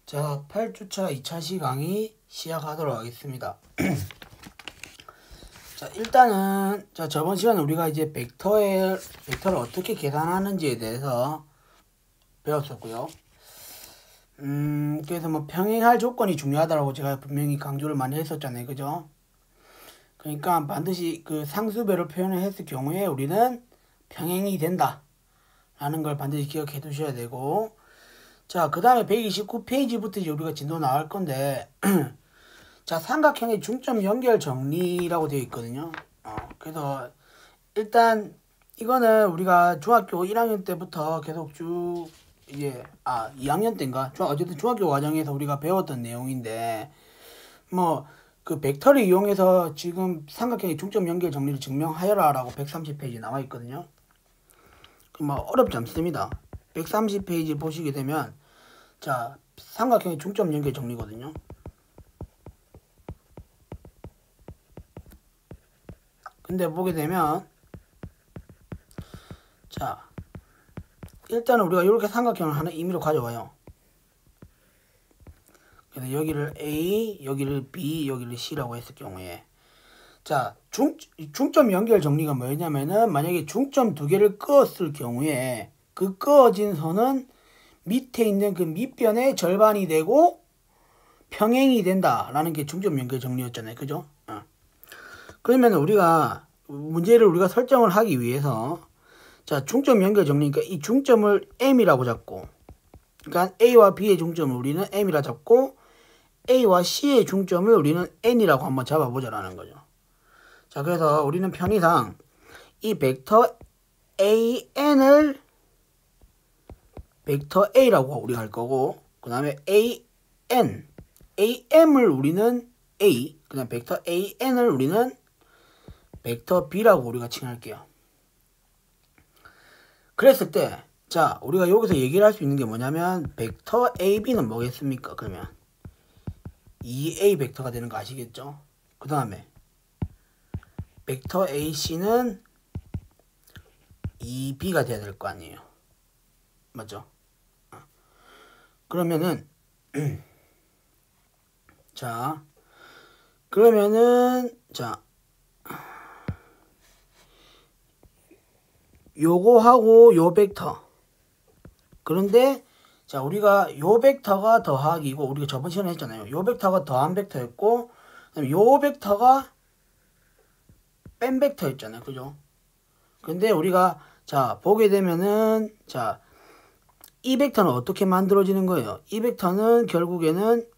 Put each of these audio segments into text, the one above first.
자, 8주차 2차 시강의 시작하도록 하겠습니다. 자, 일단은 저번 시간에 우리가 이제 벡터를 어떻게 계산하는지에 대해서 배웠었고요. 그래서 뭐 평행할 조건이 중요하다고 제가 분명히 강조를 많이 했었잖아요. 그죠? 그러니까 반드시 그 상수배로 표현을 했을 경우에 우리는 평행이 된다 라는 걸 반드시 기억해 두셔야 되고, 자, 그 다음에 129페이지부터 이제 우리가 진도 나갈 건데, 자, 삼각형의 중점 연결 정리라고 되어 있거든요. 그래서 일단 이거는 우리가 중학교 1학년 때부터 계속 쭉 이제 2학년 때인가? 어쨌든 중학교 과정에서 우리가 배웠던 내용인데, 뭐 그 벡터를 이용해서 지금 삼각형의 중점 연결 정리를 증명하여라 라고 130페이지 나와 있거든요. 뭐 어렵지 않습니다. 130페이지 보시게 되면, 자, 삼각형의 중점 연결 정리거든요. 근데 보게 되면, 자, 일단은 우리가 이렇게 삼각형을 하나 임의로 가져와요. 그래서 여기를 A, 여기를 B, 여기를 C라고 했을 경우에, 자, 중점 연결 정리가 뭐냐면은, 만약에 중점 두 개를 그었을 경우에 그 그어진 선은 밑에 있는 그 밑변의 절반이 되고 평행이 된다라는 게 중점 연결 정리였잖아요. 그죠? 그러면 문제를 우리가 설정을 하기 위해서, 자, 중점 연결 정리니까 이 중점을 M이라고 잡고, 그러니까 A와 B의 중점을 우리는 M이라 잡고 A와 C의 중점을 우리는 N이라고 한번 잡아보자라는 거죠. 자, 그래서 우리는 편의상 이 벡터 AN을 벡터 A라고 우리가 할 거고, 그 다음에 AM을 우리는 A, 그 다음 벡터 AN을 우리는 벡터 B라고 우리가 칭할게요. 그랬을 때, 자, 우리가 여기서 얘기를 할 수 있는 게 뭐냐면, 벡터 AB는 뭐겠습니까? 그러면 2A 벡터가 되는 거 아시겠죠? 그 다음에 벡터 AC는 2B가 돼야 될 거 아니에요. 맞죠? 그러면은 자, 그러면은 자, 요거하고 요 벡터, 그런데 자, 우리가 요 벡터가 더하기고, 우리가 저번 시간에 했잖아요. 요 벡터가 더한 벡터였고, 그다음에 요 벡터가 뺀 벡터였잖아요. 그죠? 근데 우리가 자, 보게 되면은, 자, 이 벡터는 어떻게 만들어지는 거예요? 이 벡터는 결국에는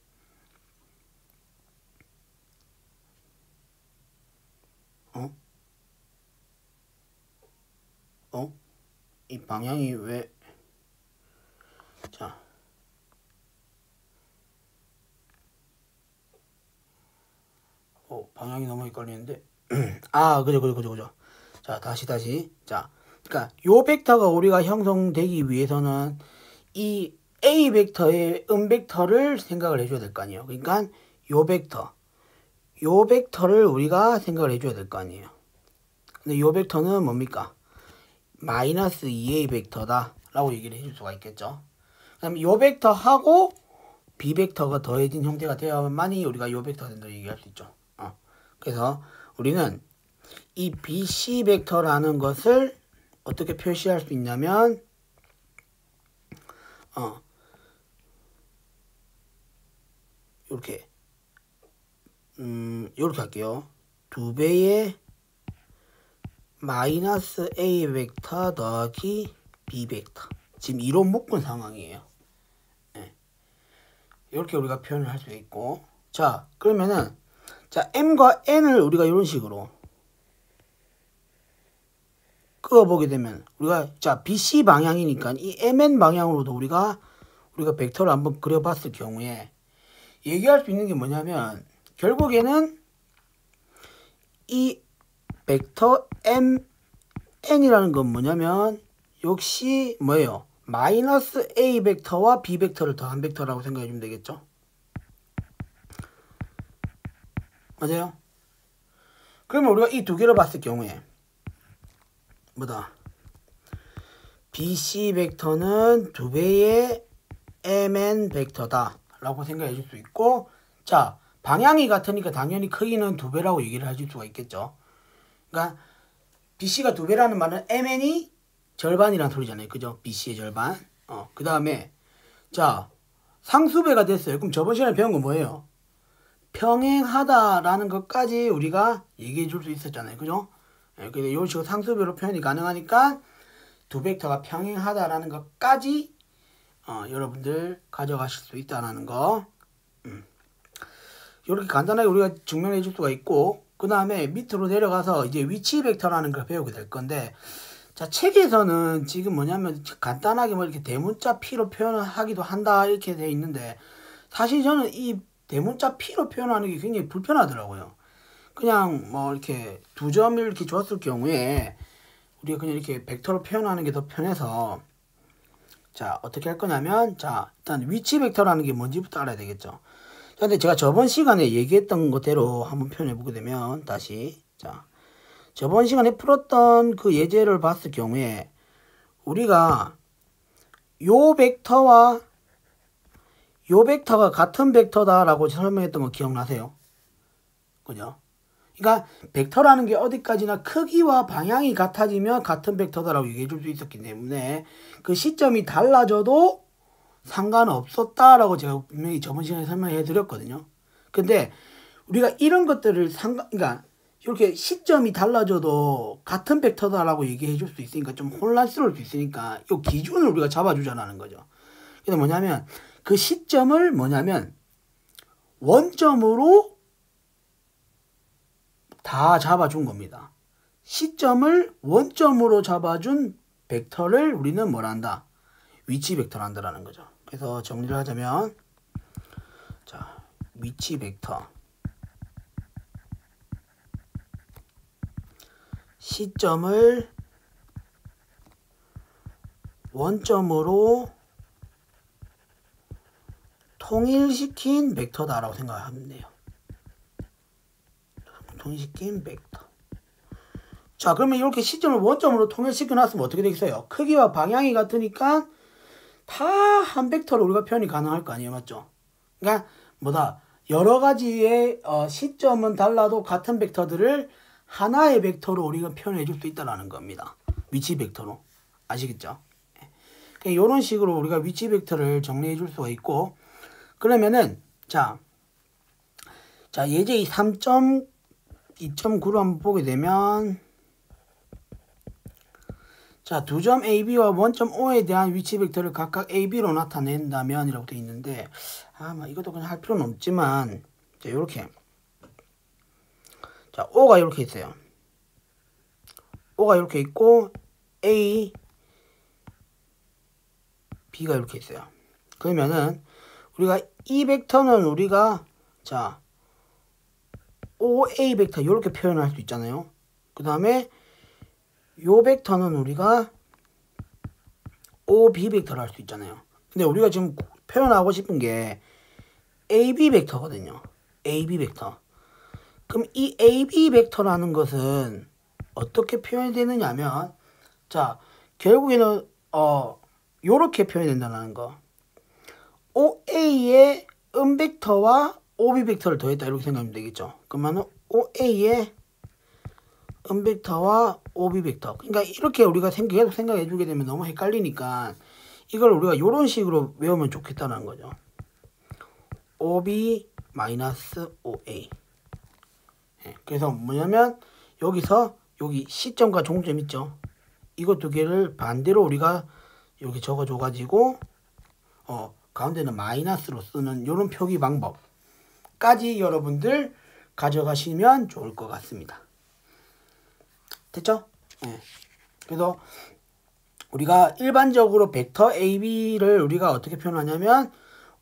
이 방향이 왜, 자, 방향이 너무 헷갈리는데. 그죠. 자, 다시. 자, 그러니까 요 벡터가 우리가 형성되기 위해서는 이 A 벡터의 벡터를 생각을 해줘야 될 거 아니에요. 그러니까 요 벡터를 우리가 생각을 해줘야 될 거 아니에요. 근데 요 벡터는 뭡니까? 마이너스 2A 벡터다 라고 얘기를 해줄 수가 있겠죠. 그 다음에 요 벡터하고 B 벡터가 더해진 형태가 되어야만이 우리가 요 벡터가 된다고 얘기할 수 있죠. 그래서 우리는 이 BC 벡터라는 것을 어떻게 표시할 수 있냐면, 이렇게 할게요. 2배의 마이너스 A 벡터 더하기 B 벡터. 지금 이론 묶은 상황이에요. 이렇게 우리가 표현을 할 수 있고, 자, 그러면은, 자, M과 N을 우리가 이런 식으로 그어보게 되면, 우리가, 자, BC 방향이니까 이 MN 방향으로도 우리가 벡터를 한번 그려봤을 경우에 얘기할 수 있는 게 뭐냐면, 결국에는 이 벡터 MN이라는 건 뭐냐면, 역시 뭐예요? 마이너스 A 벡터와 B 벡터를 더한 벡터라고 생각해 주면 되겠죠? 맞아요? 그러면 우리가 이 두 개를 봤을 경우에 뭐다? BC 벡터는 2배의 MN 벡터다 라고 생각해 줄 수 있고, 자, 방향이 같으니까 당연히 크기는 2배라고 얘기를 해줄 수가 있겠죠. 그러니까 BC가 2배라는 말은 MN이 절반이란 소리잖아요. 그죠? BC의 절반. 그 다음에 자, 상수배가 됐어요. 그럼 저번 시간에 배운 건 뭐예요? 평행하다라는 것까지 우리가 얘기해 줄 수 있었잖아요. 그죠? 그래서 이런 식으로 상수배로 표현이 가능하니까 두 벡터가 평행하다라는 것까지 여러분들 가져가실 수 있다는 거. 이렇게 간단하게 우리가 증명해 줄 수가 있고, 그 다음에 밑으로 내려가서 이제 위치 벡터라는 걸 배우게 될 건데, 자, 책에서는 지금 뭐냐면 간단하게 뭐 이렇게 대문자 P로 표현하기도 한다 이렇게 돼 있는데, 사실 저는 이 대문자 P로 표현하는 게 굉장히 불편하더라고요. 그냥 뭐 이렇게 두 점을 이렇게 줬을 경우에 우리가 그냥 이렇게 벡터로 표현하는 게 더 편해서, 자, 어떻게 할 거냐면, 자, 일단 위치 벡터라는 게 뭔지부터 알아야 되겠죠. 근데 제가 저번 시간에 얘기했던 것대로 한번 표현해 보게 되면, 다시, 자, 저번 시간에 풀었던 그 예제를 봤을 경우에 우리가 요 벡터와 요 벡터가 같은 벡터다라고 설명했던 거 기억나세요? 그죠? 그러니까 벡터라는 게 어디까지나 크기와 방향이 같아지면 같은 벡터다라고 얘기해 줄 수 있었기 때문에 그 시점이 달라져도 상관없었다라고 제가 분명히 저번 시간에 설명해 드렸거든요. 근데 우리가 이런 것들을 그러니까 이렇게 시점이 달라져도 같은 벡터다라고 얘기해 줄 수 있으니까 좀 혼란스러울 수 있으니까 이 기준을 우리가 잡아주자는 거죠. 근데 뭐냐면 그 시점을 뭐냐면 원점으로 다 잡아준 겁니다. 시점을 원점으로 잡아준 벡터를 우리는 뭘 한다? 위치 벡터를 한다라는 거죠. 그래서 정리를 하자면, 자, 위치 벡터. 시점을 원점으로 통일시킨 벡터다라고 생각하면 돼요. 통일시킨 벡터. 자, 그러면 이렇게 시점을 원점으로 통일시켜 놨으면 어떻게 되겠어요? 크기와 방향이 같으니까 다 한 벡터로 우리가 표현이 가능할 거 아니에요, 맞죠? 그러니까 뭐다, 여러 가지의 시점은 달라도 같은 벡터들을 하나의 벡터로 우리가 표현해 줄 수 있다는 겁니다. 위치 벡터로. 아시겠죠? 그러니까 이런 식으로 우리가 위치 벡터를 정리해 줄 수가 있고, 그러면은 자 예제 3.2.9로 한번 보게 되면, 자, 두 점 AB와 원점 O에 대한 위치 벡터를 각각 AB로 나타낸다면 이라고 되어 있는데, 아마 이것도 그냥 할 필요는 없지만, 자, 요렇게. 자, O가 이렇게 있어요. O가 이렇게 있고, A, B가 이렇게 있어요. 그러면은, 우리가 이 벡터는 우리가, 자, OA 벡터, 이렇게 표현할 수 있잖아요. 그 다음에, 요 벡터는 우리가 OB 벡터를 할 수 있잖아요. 근데 우리가 지금 표현하고 싶은 게 AB 벡터거든요. AB 벡터. 그럼 이 AB 벡터라는 것은 어떻게 표현이 되느냐면, 자, 결국에는 요렇게 표현이 된다는 거. OA의 음벡터와 OB 벡터를 더했다 이렇게 생각하면 되겠죠. 그러면 OA의 음벡터와 OB 벡터. 그러니까 이렇게 우리가 계속 생각해 주게 되면 너무 헷갈리니까 이걸 우리가 이런 식으로 외우면 좋겠다는 거죠. OB-OA. 그래서 뭐냐면 여기서 여기 시점과 종점 있죠. 이거 두 개를 반대로 우리가 여기 적어줘 가지고 가운데는 마이너스로 쓰는 이런 표기 방법까지 여러분들 가져가시면 좋을 것 같습니다. 됐죠? 네. 그래서 우리가 일반적으로 벡터 AB를 우리가 어떻게 표현하냐면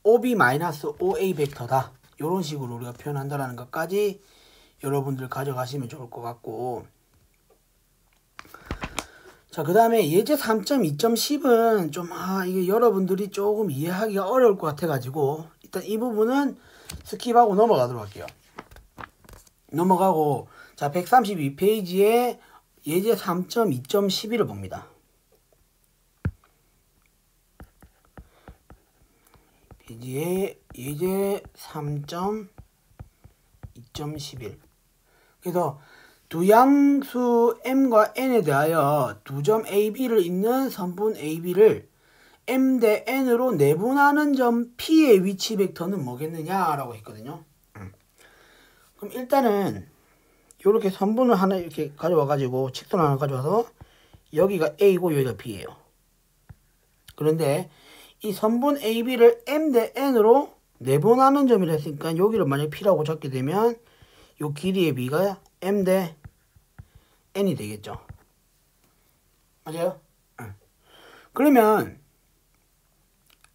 OB-OA 벡터다. 이런 식으로 우리가 표현한다는 것까지 여러분들 가져가시면 좋을 것 같고, 자, 그 다음에 예제 3.2.10은 좀 이게 여러분들이 조금 이해하기가 어려울 것 같아가지고 일단 이 부분은 스킵하고 넘어가도록 할게요. 넘어가고, 자, 132페이지에 예제 3.2.11을 봅니다. 예제 3.2.11. 그래서 두 양수 m과 n에 대하여 두 점 AB를 잇는 선분 AB를 m 대 n으로 내분하는 점 P의 위치 벡터는 뭐겠느냐라고 했거든요. 그럼 일단은 이렇게 선분을 하나 이렇게 가져와 가지고 직선 하나 가져와서 여기가 A고 여기가 B예요. 그런데 이 선분 AB를 m 대 n으로 내분하는 점이라 했으니까 여기를 만약 P라고 잡게 되면 요 길이의 B가 m 대 n이 되겠죠. 맞아요? 그러면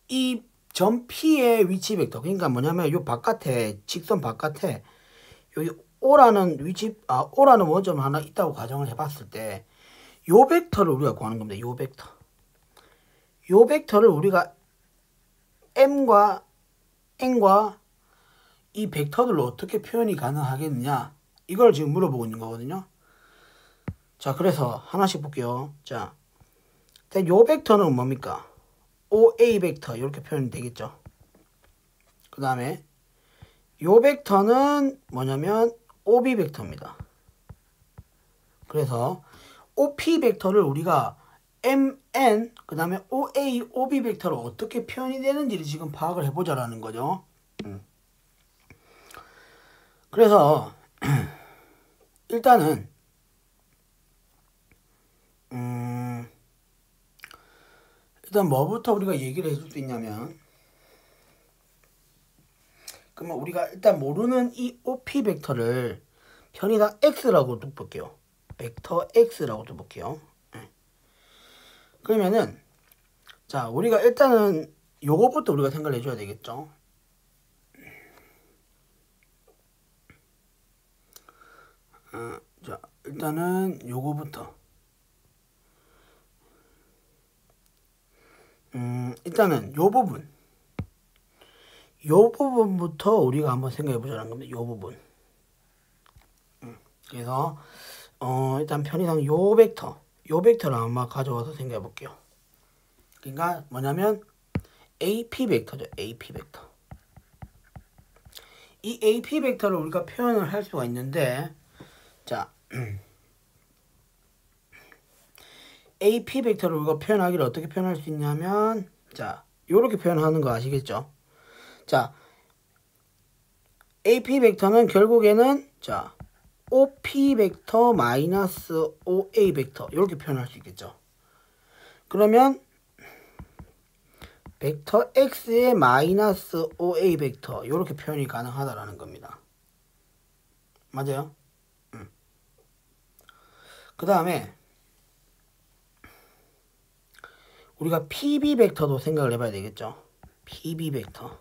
이 점 P의 위치 벡터, 그러니까 뭐냐면 요 바깥에, 직선 바깥에 여기 O라는 위치, O라는 원점 하나 있다고 가정을 해봤을 때 요 벡터를 우리가 구하는 겁니다. 요 벡터. 요 벡터를 우리가 m과 n과 이 벡터들로 어떻게 표현이 가능하겠느냐, 이걸 지금 물어보고 있는 거거든요. 자, 그래서 하나씩 볼게요. 자, 요 벡터는 뭡니까? OA 벡터, 이렇게 표현이 되겠죠. 그 다음에 요 벡터는 뭐냐면 OB 벡터입니다. 그래서 OP 벡터를 우리가 MN, 그 다음에 OA, OB 벡터로 어떻게 표현이 되는지를 지금 파악을 해보자라는 거죠. 그래서 일단은 일단 뭐부터 우리가 얘기를 해줄 수 있냐면, 그러면 우리가 일단 모르는 이 OP 벡터를 편의상 X라고 또 볼게요. 벡터 X라고 또 볼게요. 그러면은 자, 우리가 일단은 요거부터 우리가 생각을 해줘야 되겠죠. 자, 일단은 요거부터 일단은 요 부분부터 우리가 한번 생각해 보자는 겁니다. 요 부분. 그래서 일단 편의상 요 벡터를 한번 가져와서 생각해 볼게요. 그러니까 뭐냐면 AP 벡터죠. AP 벡터. 이 AP 벡터를 우리가 표현을 할 수가 있는데, 자, AP 벡터를 우리가 표현하기를 어떻게 표현할 수 있냐면, 자, 요렇게 표현하는 거 아시겠죠? 자, AP 벡터는 결국에는 자, OP 벡터 마이너스 OA 벡터, 이렇게 표현할 수 있겠죠. 그러면 벡터 X의 마이너스 OA 벡터, 이렇게 표현이 가능하다라는 겁니다. 맞아요? 그 다음에 우리가 PB 벡터도 생각을 해봐야 되겠죠. PB 벡터.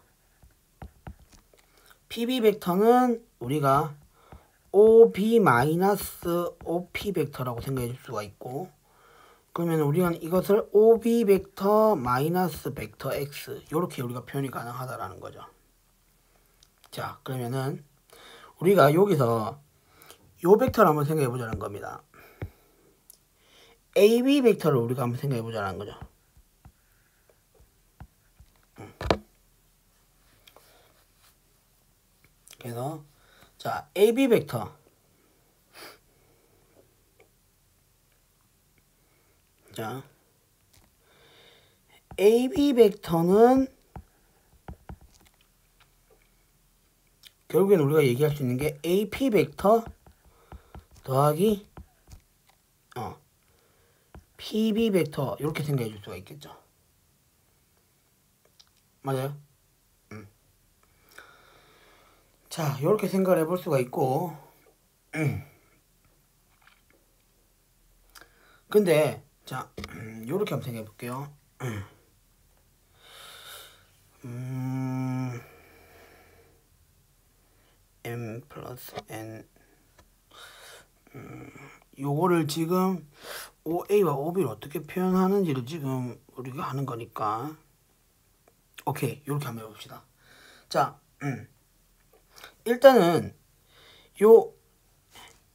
PB 벡터는 우리가 OB-OP 벡터라고 생각해 줄 수가 있고, 그러면 우리는 이것을 OB 벡터 마이너스 벡터 X, 이렇게 우리가 표현이 가능하다라는 거죠. 자, 그러면은 우리가 여기서 요 벡터를 한번 생각해 보자는 겁니다. AB 벡터를 우리가 한번 생각해 보자는 거죠. 그래서 자, AB 벡터. 자, AB 벡터는 결국엔 우리가 얘기할 수 있는 게 AP 벡터 더하기 PB 벡터, 이렇게 생각해 줄 수가 있겠죠. 맞아요? 자, 이렇게 생각을 해볼 수가 있고, 근데 자, 이렇게 한번 생각해 볼게요. m 플러스 n, 요거를 지금 OA와 OB를 어떻게 표현하는지를 지금 우리가 하는 거니까, 오케이, 이렇게 한번 해봅시다. 자, 일단은 요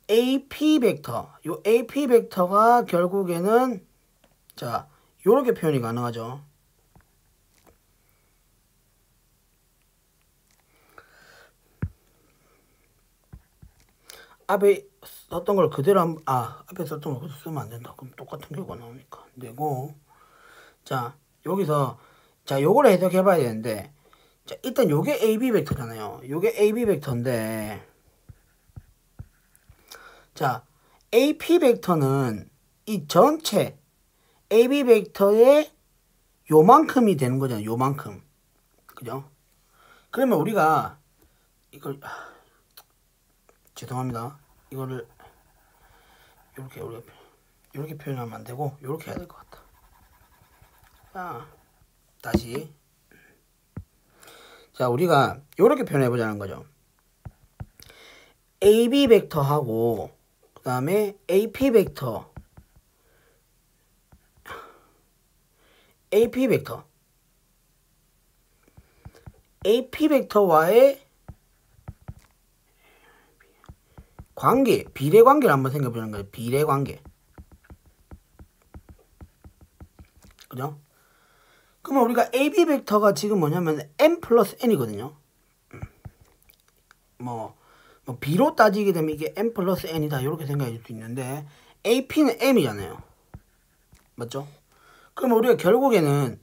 AP 벡터가 결국에는 자, 요렇게 표현이 가능하죠. 앞에 썼던 걸 그대로 앞에 썼던 걸 그대로 쓰면 안 된다. 그럼 똑같은 결과가 나오니까 안 되고. 자, 여기서 자, 요거를 해석해 봐야 되는데, 자, 일단 요게 AB 벡터잖아요. 요게 AB 벡터인데, 자, AP 벡터는 이 전체 AB 벡터의 요만큼이 되는 거잖아요. 요만큼. 그죠? 그러면 우리가 이걸 죄송합니다. 이거를 이렇게 우리가 이렇게 표현하면 안 되고 이렇게 해야 될 것 같다. 자, 다시. 자, 우리가 이렇게 표현해 보자는 거죠. AB 벡터하고 그 다음에 AP 벡터, AP 벡터와의 관계, 비례 관계를 한번 생각해보는 거예요. 비례 관계. 그죠? 그러면 우리가 AB 벡터가 지금 뭐냐면 m 플러스 n이거든요. 뭐 B로 따지게 되면 이게 m 플러스 n이다 이렇게 생각해 줄 수 있는데, AP는 m이잖아요. 맞죠? 그럼 우리가 결국에는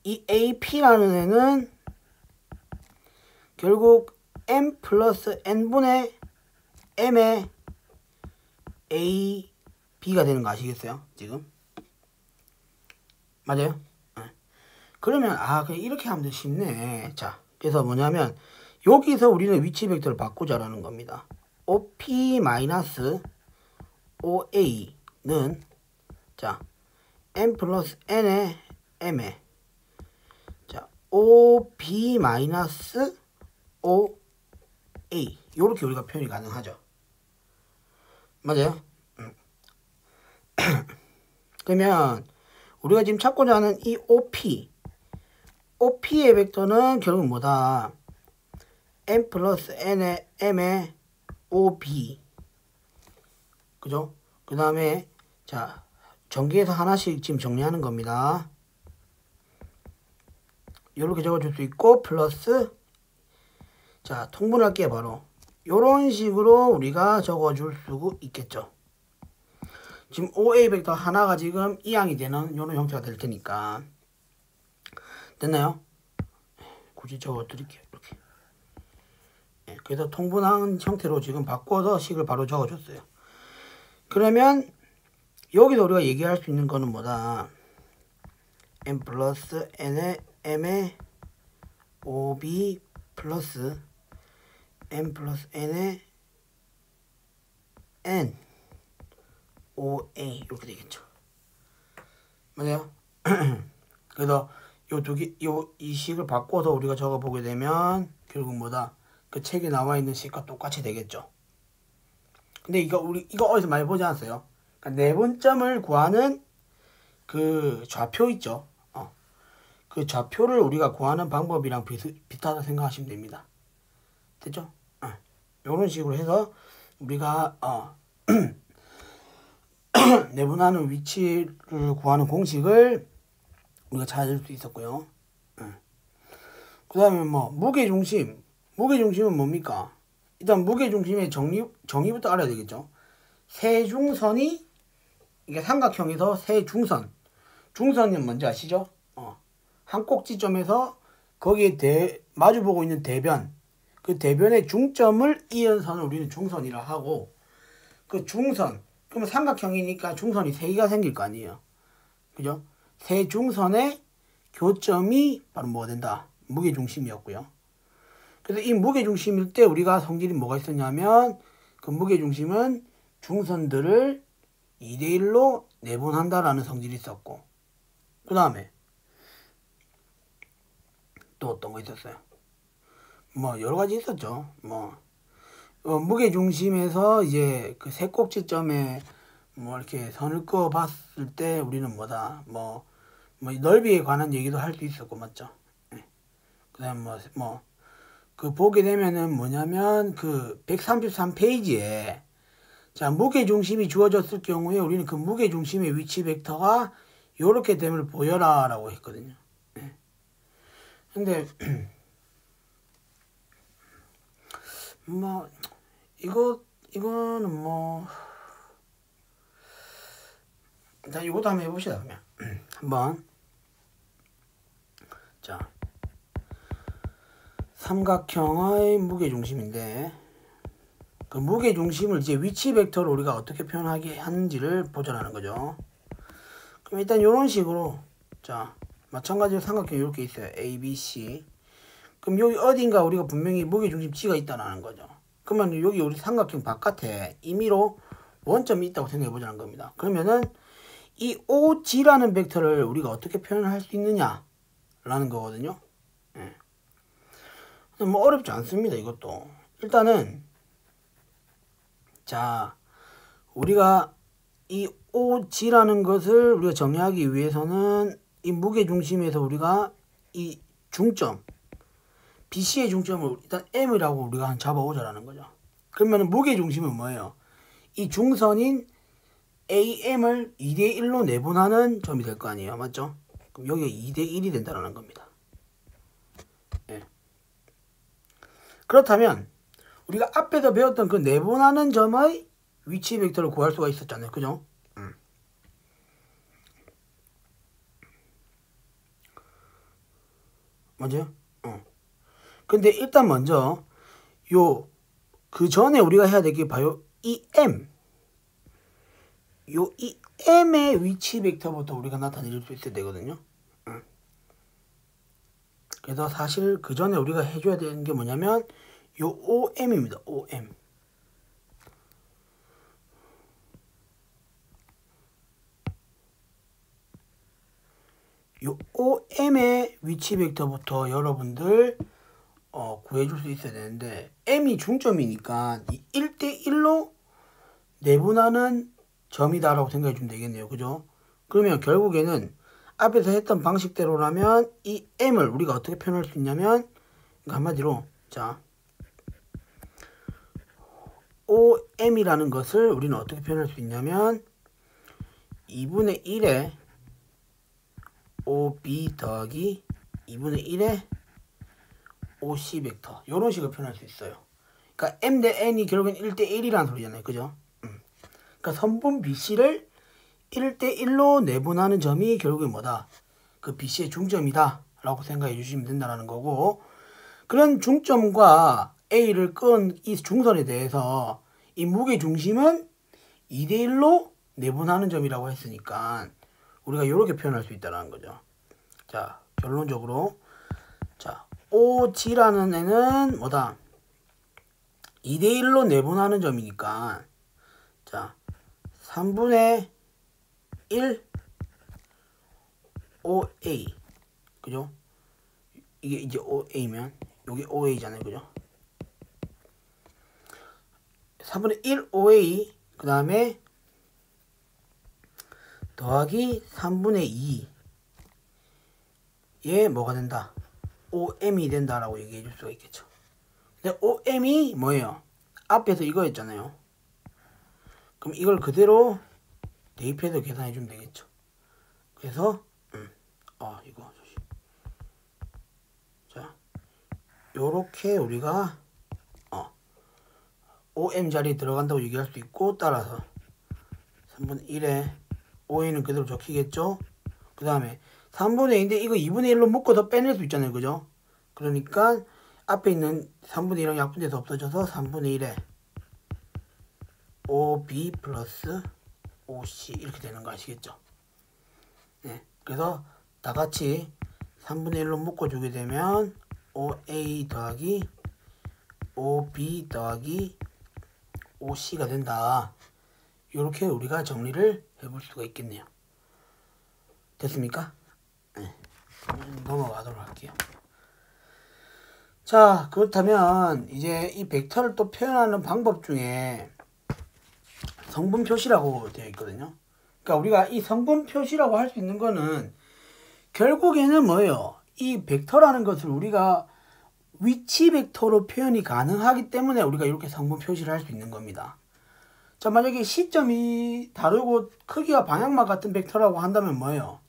이 AP라는 애는 결국 m 플러스 n분의 m의 AB가 되는 거 아시겠어요? 지금? 맞아요? 네. 그러면 그냥 이렇게 하면 더 쉽네. 자, 그래서 뭐냐면 여기서 우리는 위치 벡터를 바꾸자라는 겁니다. OP-OA는 자, m 플러스 n의 m에 자, OB-OA 요렇게 우리가 표현이 가능하죠. 맞아요? 그러면 우리가 지금 찾고자 하는 이 OP의 벡터는 결국 뭐다? m 플러스 n의 m의 OB. 그죠? 그 다음에 자, 전기에서 하나씩 지금 정리하는 겁니다. 이렇게 적어줄 수 있고, 플러스 자, 통분할게요. 바로 요런 식으로 우리가 적어줄 수 있겠죠. 지금 OA 벡터 하나가 지금 이항이 되는 요런 형태가 될 테니까. 됐나요? 굳이 적어드릴게요. 이렇게. 네, 그래서 통분한 형태로 지금 바꿔서 식을 바로 적어줬어요. 그러면 여기서 우리가 얘기할 수 있는 거는 뭐다? m 플러스 n의 m의 OB 플러스 m 플러스 n의 n OA 이렇게 되겠죠. 맞아요? 그래서 이 식을 바꿔서 우리가 적어보게 되면 결국 뭐다? 그 책에 나와 있는 식과 똑같이 되겠죠. 근데 이거 어디서 많이 보지 않았어요? 그러니까 내분점을 구하는 그 좌표 있죠. 그 좌표를 우리가 구하는 방법이랑 비슷하다 생각하시면 됩니다. 됐죠? 이런 식으로 해서 우리가 내분하는 위치를 구하는 공식을 우리가 찾을 수 있었고요. 그 다음에 무게중심은 뭡니까? 일단 무게중심의 정의부터 알아야 되겠죠. 세중선이 이게 삼각형에서 세중선, 중선은 뭔지 아시죠? 한 꼭지점에서 거기에 마주보고 있는 대변, 그 대변의 중점을 이은 선을 우리는 중선이라 하고, 그 중선, 그러면 삼각형이니까 중선이 세 개가 생길 거 아니에요. 그죠? 세 중선의 교점이 바로 뭐가 된다? 무게중심이었고요. 그래서 이 무게중심일 때 우리가 성질이 뭐가 있었냐면, 그 무게중심은 중선들을 2대1로 내분한다라는 성질이 있었고, 그 다음에 또 어떤 거 있었어요? 여러 가지 있었죠. 무게중심에서 이제 그 세 꼭지점에 이렇게 선을 그어 봤을 때 우리는 뭐다? 넓이에 관한 얘기도 할 수 있었고, 맞죠? 그 다음 그 보게 되면은 뭐냐면 그 133페이지에 자, 무게중심이 주어졌을 경우에 우리는 그 무게중심의 위치 벡터가 요렇게 됨을 보여라 라고 했거든요. 근데 이거는 뭐, 자, 이것도 한번 해봅시다, 그러면. 한번. 자, 삼각형의 무게중심인데, 그 무게중심을 이제 위치 벡터로 우리가 어떻게 표현하게 하는지를 보자라는 거죠. 그럼 일단 이런 식으로, 자, 마찬가지로 삼각형이 이렇게 있어요. A, B, C. 그럼 여기 어딘가 우리가 분명히 무게중심 G가 있다는 거죠. 그러면 여기 우리 삼각형 바깥에 임의로 원점이 있다고 생각해 보자는 겁니다. 그러면은 이 OG라는 벡터를 우리가 어떻게 표현할 수 있느냐 라는 거거든요. 예. 뭐 어렵지 않습니다. 이것도 일단은 자, 우리가 이 OG라는 것을 우리가 정의하기 위해서는 이 무게중심에서 우리가 이 중점 BC의 중점을 일단 M이라고 우리가 한 잡아오자라는 거죠. 그러면 무게중심은 뭐예요? 이 중선인 AM을 2대1로 내분하는 점이 될 거 아니에요. 맞죠? 그럼 여기가 2대1이 된다는 겁니다. 예. 그렇다면 우리가 앞에서 배웠던 그 내분하는 점의 위치 벡터를 구할 수가 있었잖아요. 그죠? 맞아요? 근데 일단 먼저 그 전에 우리가 해야 될 게 봐요. 이 M의 위치 벡터부터 우리가 나타낼 수 있어야 되거든요. 그래서 사실 그 전에 우리가 해줘야 되는 게 뭐냐면 요 OM입니다. OM. 요 OM의 위치 벡터부터 여러분들 구해줄 수 있어야 되는데 M이 중점이니까 이 1대1로 내분하는 점이다라고 생각해 주면 되겠네요. 그죠? 그러면 결국에는 앞에서 했던 방식대로라면 이 M을 우리가 어떻게 표현할 수 있냐면 한마디로 자 OM이라는 것을 우리는 어떻게 표현할 수 있냐면 2분의 1에 OB 더하기 2분의 1에 OC 벡터 이런 식으로 표현할 수 있어요. 그러니까 M 대 N이 결국엔 1대1이라는 소리잖아요. 그죠? 그러니까 선분 BC를 1대1로 내분하는 점이 결국엔 뭐다? 그 BC의 중점이다 라고 생각해 주시면 된다는 거고, 그런 중점과 A를 끈 이 중선에 대해서 이 무게중심은 2대1로 내분하는 점이라고 했으니까 우리가 이렇게 표현할 수 있다는 거죠. 자, 결론적으로 자 OG라는 애는 뭐다? 2대1로 내분하는 점이니까 자 3분의 1 OA 그죠? 이게 이제 OA면 여기 OA잖아요. 그죠? 3분의 1 OA 그 다음에 더하기 3분의 2에 뭐가 된다? OM이 된다라고 얘기해 줄 수가 있겠죠. 근데 OM이 뭐예요? 앞에서 이거였잖아요. 그럼 이걸 그대로 대입해서 계산해 주면 되겠죠. 그래서 이거 자 요렇게 우리가 OM 자리에 들어간다고 얘기할 수 있고, 따라서 3분의 1에 OA는 그대로 적히겠죠. 그 다음에 3분의 2인데 이거 2분의 1로 묶어서 빼낼 수 있잖아요. 그죠? 그러니까 앞에 있는 3분의 1은 약분돼서 없어져서 3분의 1에 OB 플러스 OC 이렇게 되는 거 아시겠죠? 네. 그래서 다 같이 3분의 1로 묶어주게 되면 OA 더하기 OB 더하기 OC가 된다. 이렇게 우리가 정리를 해볼 수가 있겠네요. 됐습니까? 네. 넘어가도록 할게요. 자, 그렇다면 이제 이 벡터를 또 표현하는 방법 중에 성분 표시라고 되어 있거든요. 그러니까 우리가 이 성분 표시라고 할 수 있는 거는 결국에는 뭐예요? 이 벡터라는 것을 우리가 위치 벡터로 표현이 가능하기 때문에 우리가 이렇게 성분 표시를 할 수 있는 겁니다. 자, 만약에 시점이 다르고 크기와 방향만 같은 벡터라고 한다면 뭐예요?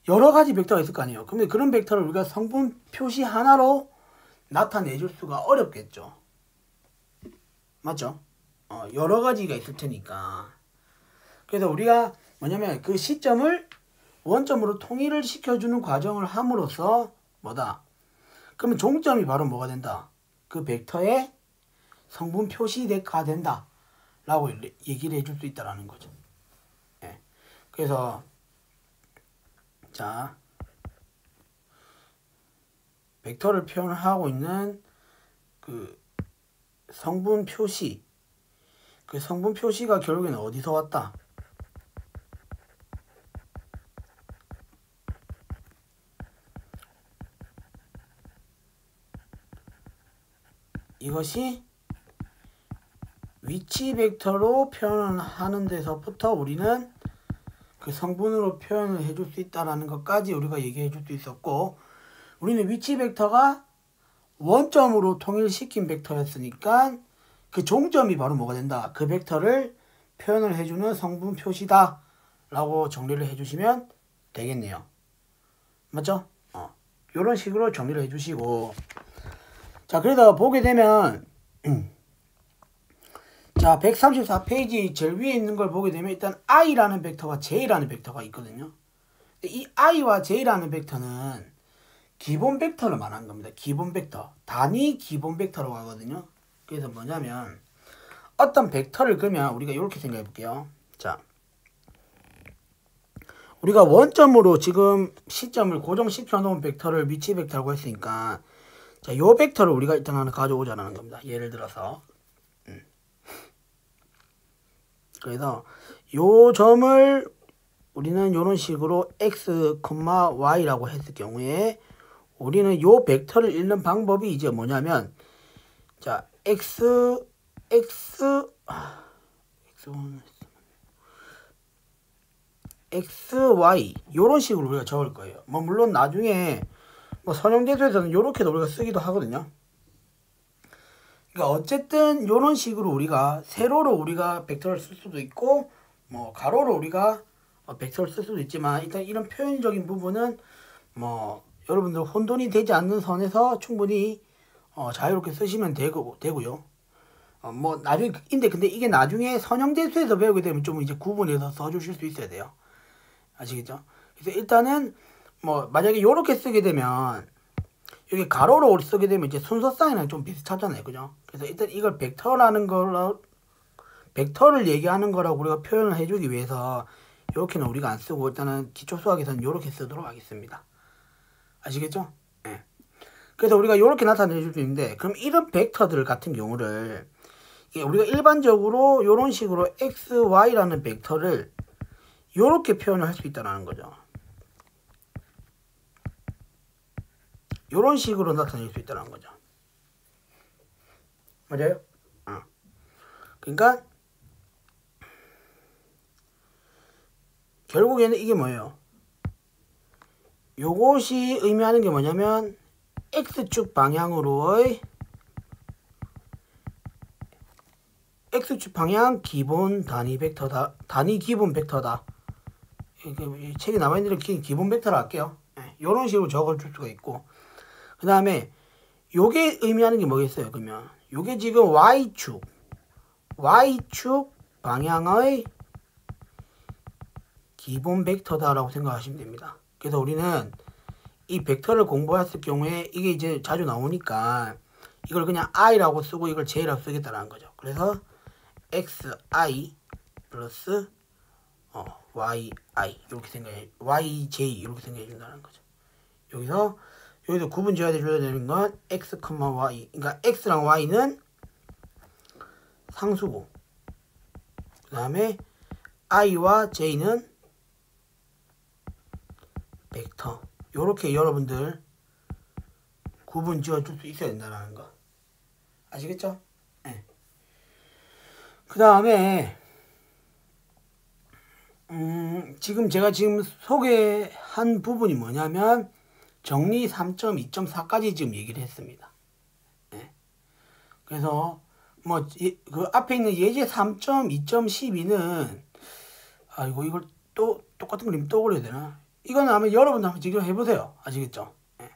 여러 가지 벡터가 있을 거 아니에요. 그런데 그런 벡터를 우리가 성분 표시 하나로 나타내줄 수가 어렵겠죠. 맞죠? 여러 가지가 있을 테니까. 그래서 우리가 뭐냐면 그 시점을 원점으로 통일을 시켜주는 과정을 함으로써 뭐다? 그러면 종점이 바로 뭐가 된다? 그 벡터의 성분 표시가 된다 라고 얘기를 해줄 수 있다라는 거죠. 예. 그래서 자 벡터를 표현하고 있는 그 성분 표시, 그 성분 표시가 결국에는 어디서 왔다? 이것이 위치 벡터로 표현하는 데서부터 우리는 그 성분으로 표현을 해줄 수 있다는 것까지 우리가 얘기해 줄 수 있었고, 우리는 위치 벡터가 원점으로 통일시킨 벡터였으니까 그 종점이 바로 뭐가 된다? 그 벡터를 표현을 해주는 성분 표시다 라고 정리를 해주시면 되겠네요. 맞죠? 이런 식으로 정리를 해주시고, 자 그래서 보게 되면 자 134페이지 제일 위에 있는 걸 보게 되면 일단 i라는 벡터와 j라는 벡터가 있거든요. 이 i와 j라는 벡터는 기본 벡터를 말하는 겁니다. 기본 벡터, 단위 기본 벡터라고 하거든요. 그래서 뭐냐면 어떤 벡터를 그러면 우리가 이렇게 생각해 볼게요. 자, 우리가 원점으로 지금 시점을 고정시켜 놓은 벡터를 위치 벡터라고 했으니까, 자, 요 벡터를 우리가 일단 하나 가져오자는 겁니다. 예를 들어서 그래서 요 점을 우리는 이런 식으로 x, y라고 했을 경우에 우리는 요 벡터를 읽는 방법이 이제 뭐냐면, 자 x, y 요런 식으로 우리가 적을 거예요. 뭐 물론 나중에 뭐 선형대소에서는 요렇게도 우리가 쓰기도 하거든요. 그러니까 어쨌든 요런 식으로 우리가 세로로 우리가 벡터를 쓸 수도 있고 뭐 가로로 우리가 벡터를 쓸 수도 있지만, 일단 이런 표현적인 부분은 뭐 여러분들 혼돈이 되지 않는 선에서 충분히 자유롭게 쓰시면 되고요. 뭐 나중에 근데 이게 나중에 선형대수에서 배우게 되면 좀 이제 구분해서 써주실 수 있어야 돼요. 아시겠죠? 그래서 일단은 뭐 만약에 이렇게 쓰게 되면 여기 가로로 쓰게 되면 이제 순서상이랑 좀 비슷하잖아요, 그죠? 그래서 일단 이걸 벡터라는 걸로, 벡터를 얘기하는 거라고 우리가 표현을 해주기 위해서 이렇게는 우리가 안 쓰고 일단은 기초 수학에서는 이렇게 쓰도록 하겠습니다. 아시겠죠? 예. 그래서 우리가 이렇게 나타내 줄 수 있는데, 그럼 이런 벡터들 같은 경우를 우리가 일반적으로 이런 식으로 x, y라는 벡터를 이렇게 표현을 할 수 있다는 거죠. 이런 식으로 나타낼 수 있다는 거죠. 맞아요? 그러니까 결국에는 이게 뭐예요? 요것이 의미하는 게 뭐냐면 x축 방향으로의 x축 방향 기본 단위 벡터다. 단위 기본 벡터다. 이 책에 나와 있는 기본 벡터로 할게요. 이런 식으로 적어줄 수가 있고, 그 다음에 요게 의미하는 게 뭐겠어요? 그러면 요게 지금 y축 방향의 기본 벡터다라고 생각하시면 됩니다. 그래서 우리는 이 벡터를 공부했을 경우에 이게 이제 자주 나오니까 이걸 그냥 i라고 쓰고 이걸 j라고 쓰겠다는 거죠. 그래서 xi 플러스 yi 이렇게 생각해, yj 이렇게 생각해 준다는 거죠. 여기서 구분 지어야 되는 건 x, y. 그러니까 x랑 y는 상수고, 그 다음에 i와 j는 벡터. 요렇게 여러분들 구분 지어줄 수 있어야 된다는 거. 아시겠죠? 네. 그 다음에 제가 지금 소개한 부분이 뭐냐면 정리 3.2.4까지 지금 얘기를 했습니다. 네. 그래서 뭐 그 앞에 있는 예제 3.2.12는 이걸 또 똑같은 그림 또 그려야 되나? 이거는 아마 여러분도 한번 지금 해보세요. 아시겠죠? 네.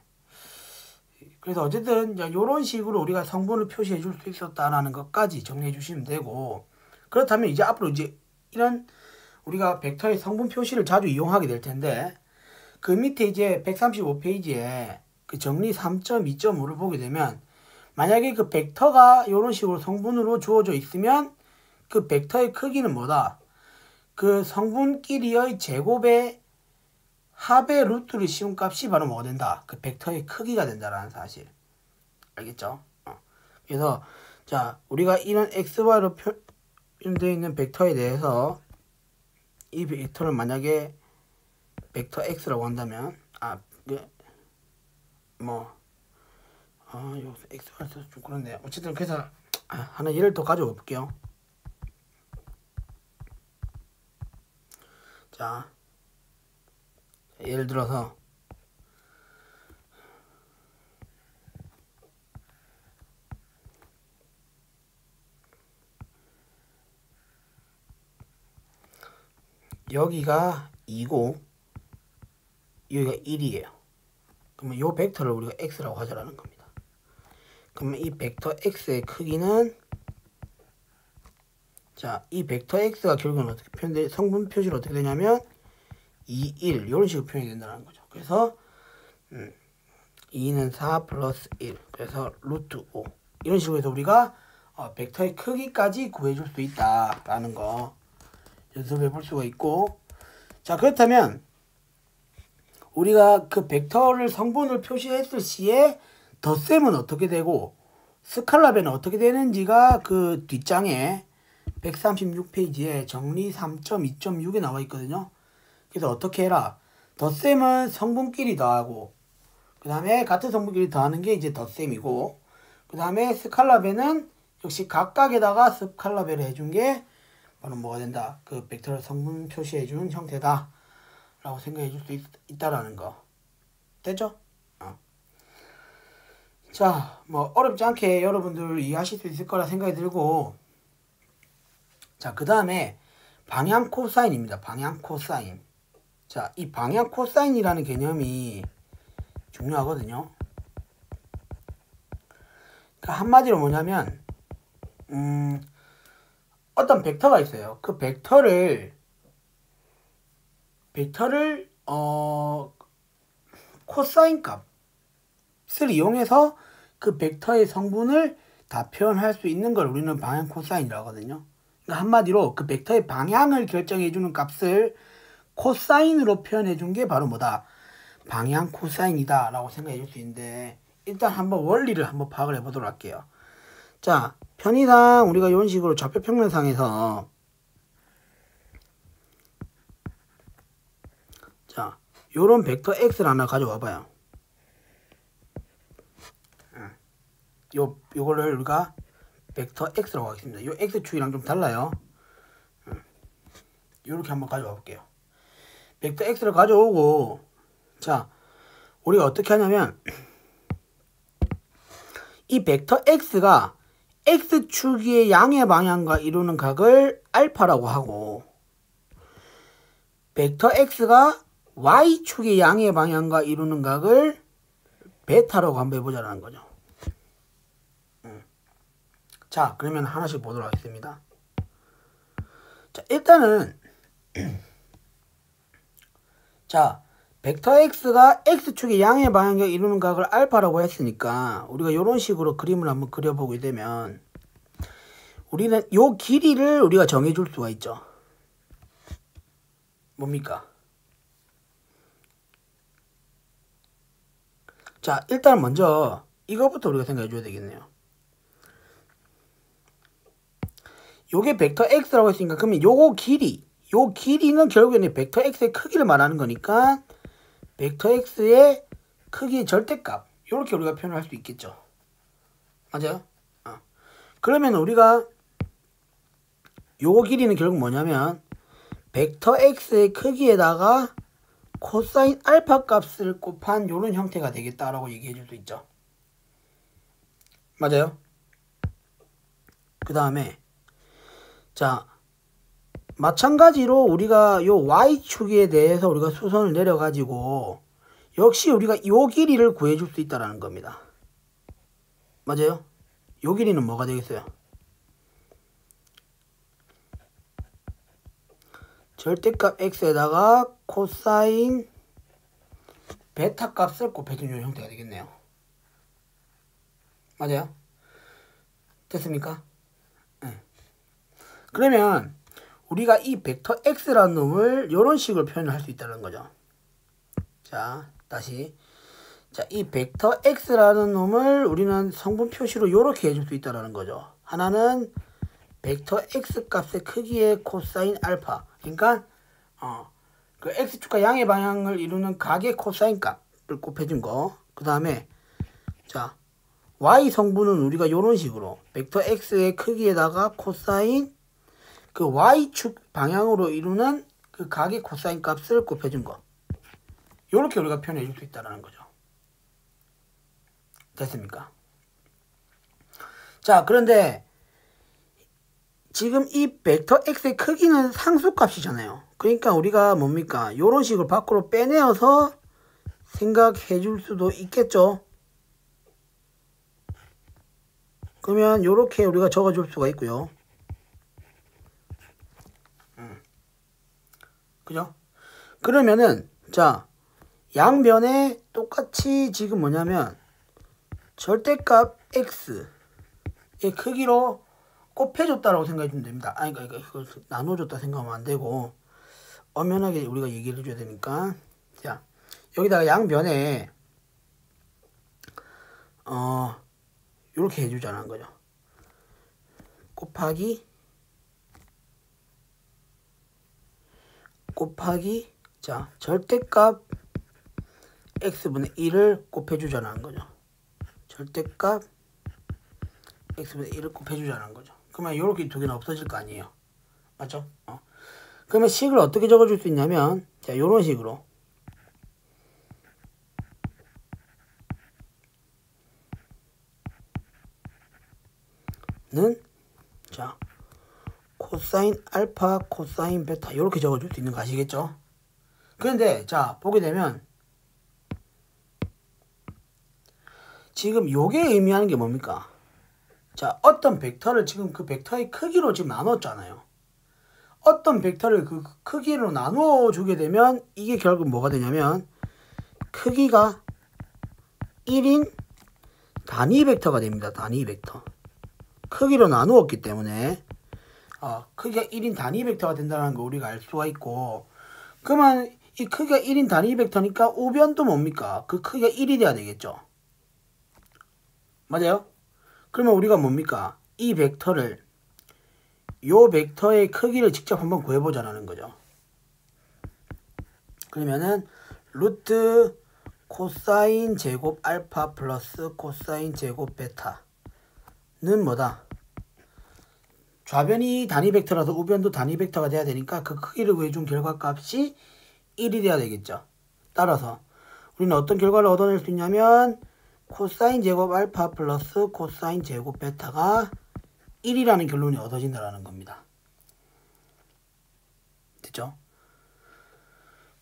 그래서 어쨌든 이런 식으로 우리가 성분을 표시해 줄 수 있었다라는 것까지 정리해 주시면 되고, 그렇다면 이제 앞으로 이제 이런 우리가 벡터의 성분 표시를 자주 이용하게 될 텐데, 그 밑에 이제 135페이지에 그 정리 3.2.5를 보게 되면, 만약에 그 벡터가 이런 식으로 성분으로 주어져 있으면 그 벡터의 크기는 뭐다? 그 성분끼리의 제곱의 합의 루트를 씌운 값이 바로 뭐가 된다? 그 벡터의 크기가 된다라는 사실. 알겠죠? 그래서 자, 우리가 이런 xy로 표현되어 있는 벡터에 대해서 이 벡터를 만약에 벡터 x라고 한다면 여기서 x가 있어서 좀 그런데 어쨌든 그래서 하나 예를 더 가져가 볼게요. 자, 예를 들어서 여기가 2고 여기가 1이에요. 그러면 이 벡터를 우리가 x라고 하자라는 겁니다. 그러면 이 벡터 x의 크기는, 자, 이 벡터 x가 결국은 어떻게 표현돼? 성분 표시를 어떻게 되냐면 2, 1 이런 식으로 표현이 된다는 거죠. 그래서 2는 4 플러스 1, 그래서 루트 5 이런 식으로 해서 우리가 벡터의 크기까지 구해줄 수 있다라는 거 연습해 볼 수가 있고, 자, 그렇다면 우리가 그 벡터를 성분을 표시했을 시에 덧셈은 어떻게 되고 스칼라배는 어떻게 되는지가 그 뒷장에 136페이지에 정리 3.2.6에 나와 있거든요. 그래서 어떻게 해라? 덧셈은 성분끼리 더하고, 그 다음에 같은 성분끼리 더하는 게 이제 덧셈이고, 그 다음에 스칼라배는 역시 각각에다가 스칼라배를 해준 게 바로 뭐가 된다? 그 벡터를 성분 표시해주는 형태다 라고 생각해 줄 수 있다라는 거. 됐죠? 자, 뭐 어렵지 않게 여러분들 이해하실 수 있을 거라 생각이 들고, 자, 그 다음에 방향 코사인입니다. 방향 코사인. 자, 이 방향 코사인이라는 개념이 중요하거든요. 그러니까 한마디로 뭐냐면 어떤 벡터가 있어요. 그 벡터를 코사인 값을 이용해서 그 벡터의 성분을 다 표현할 수 있는 걸 우리는 방향 코사인이라고 하거든요. 그러니까 한마디로 그 벡터의 방향을 결정해주는 값을 코사인으로 표현해준 게 바로 뭐다? 방향 코사인이다 라고 생각해 줄 수 있는데, 일단 한번 원리를 한번 파악을 해보도록 할게요. 자, 편의상 우리가 이런 식으로 좌표 평면상에서 자, 요런 벡터 x를 하나 가져와 봐요. 요거를 우리가 벡터 x라고 하겠습니다. 요 x축이랑 좀 달라요. 요렇게 한번 가져와 볼게요. 벡터 x를 가져오고, 자, 우리가 어떻게 하냐면 이 벡터 x가 x축의 양의 방향과 이루는 각을 알파라고 하고, 벡터 x가 y축의 양의 방향과 이루는 각을 베타라고 한번 해보자라는 거죠. 자, 그러면 하나씩 보도록 하겠습니다. 자, 일단은 자, 벡터 x가 x축의 양의 방향과 이루는 각을 알파라고 했으니까 우리가 이런 식으로 그림을 한번 그려보게 되면 우리는 요 길이를 우리가 정해줄 수가 있죠. 뭡니까? 자, 일단 먼저 이거부터 우리가 생각해 줘야 되겠네요. 요게 벡터 x라고 했으니까 그러면 요 길이는 결국에는 벡터 x의 크기를 말하는 거니까 벡터 x의 크기의 절대값, 이렇게 우리가 표현할 수 있겠죠. 맞아요? 그러면 우리가 요 길이는 결국 뭐냐면 벡터 x의 크기에다가 코사인 알파 값을 곱한 요런 형태가 되겠다라고 얘기해 줄 수 있죠. 맞아요? 그 다음에 자, 마찬가지로 우리가 요 y축에 대해서 우리가 수선을 내려가지고 역시 우리가 요 길이를 구해줄 수 있다라는 겁니다. 맞아요? 요 길이는 뭐가 되겠어요? 절대값 x에다가 코사인 베타 값을 곱해준 요 형태가 되겠네요. 맞아요? 됐습니까? 네. 그러면 우리가 이 벡터 x라는 놈을 이런 식으로 표현을 할 수 있다는 거죠. 자, 다시. 자, 이 벡터 x라는 놈을 우리는 성분 표시로 이렇게 해줄 수 있다는 거죠. 하나는 벡터 x 값의 크기의 코사인 알파. 그러니까 그 x축과 양의 방향을 이루는 각의 코사인 값을 곱해준 거. 그 다음에 자, y 성분은 우리가 이런 식으로 벡터 x의 크기에다가 코사인 그 y축 방향으로 이루는 그 각의 코사인 값을 곱해준 거. 이렇게 우리가 표현해 줄 수 있다는 거죠. 됐습니까? 자, 그런데 지금 이 벡터 x의 크기는 상수값이잖아요. 그러니까 우리가 뭡니까? 이런 식으로 밖으로 빼내어서 생각해 줄 수도 있겠죠. 그러면 이렇게 우리가 적어 줄 수가 있고요. 그죠? 그러면은 자, 양변에 똑같이 지금 뭐냐면 절대값 x의 크기로 곱해줬다라고 생각해 주면 됩니다. 아니, 그러니까 이걸 나눠줬다 생각하면 안 되고 엄연하게 우리가 얘기를 해줘야 되니까. 자, 여기다가 양변에 이렇게 해주자는 거죠. 곱하기 자, 절대값 x분의 1을 곱해주자는 거죠. 절대값 x분의 1을 곱해주자는 거죠. 그러면 이렇게 두 개는 없어질 거 아니에요. 맞죠? 그러면 식을 어떻게 적어줄 수 있냐면 자, 이런 식으로 는 자, 코사인 알파 코사인 베타 이렇게 적어줄 수 있는 거 아시겠죠? 그런데 자, 보게 되면 지금 요게 의미하는 게 뭡니까? 자, 어떤 벡터를 지금 그 벡터의 크기로 지금 나눴잖아요. 어떤 벡터를 그 크기로 나누어 주게 되면 이게 결국 뭐가 되냐면 크기가 1인 단위 벡터가 됩니다. 단위 벡터. 크기로 나누었기 때문에 크기가 1인 단위 벡터가 된다는 거 우리가 알 수가 있고, 그러면 이 크기가 1인 단위 벡터니까 우변도 뭡니까? 그 크기가 1이 돼야 되겠죠. 맞아요? 그러면 우리가 뭡니까? 이 벡터를 요 벡터의 크기를 직접 한번 구해보자는 거죠. 그러면은 루트 코사인 제곱 알파 플러스 코사인 제곱 베타는 뭐다? 좌변이 단위 벡터라서 우변도 단위 벡터가 돼야 되니까 그 크기를 구해준 결과값이 1이 돼야 되겠죠. 따라서 우리는 어떤 결과를 얻어낼 수 있냐면 코사인 제곱 알파 플러스 코사인 제곱 베타가 1이라는 결론이 얻어진다는 겁니다. 됐죠?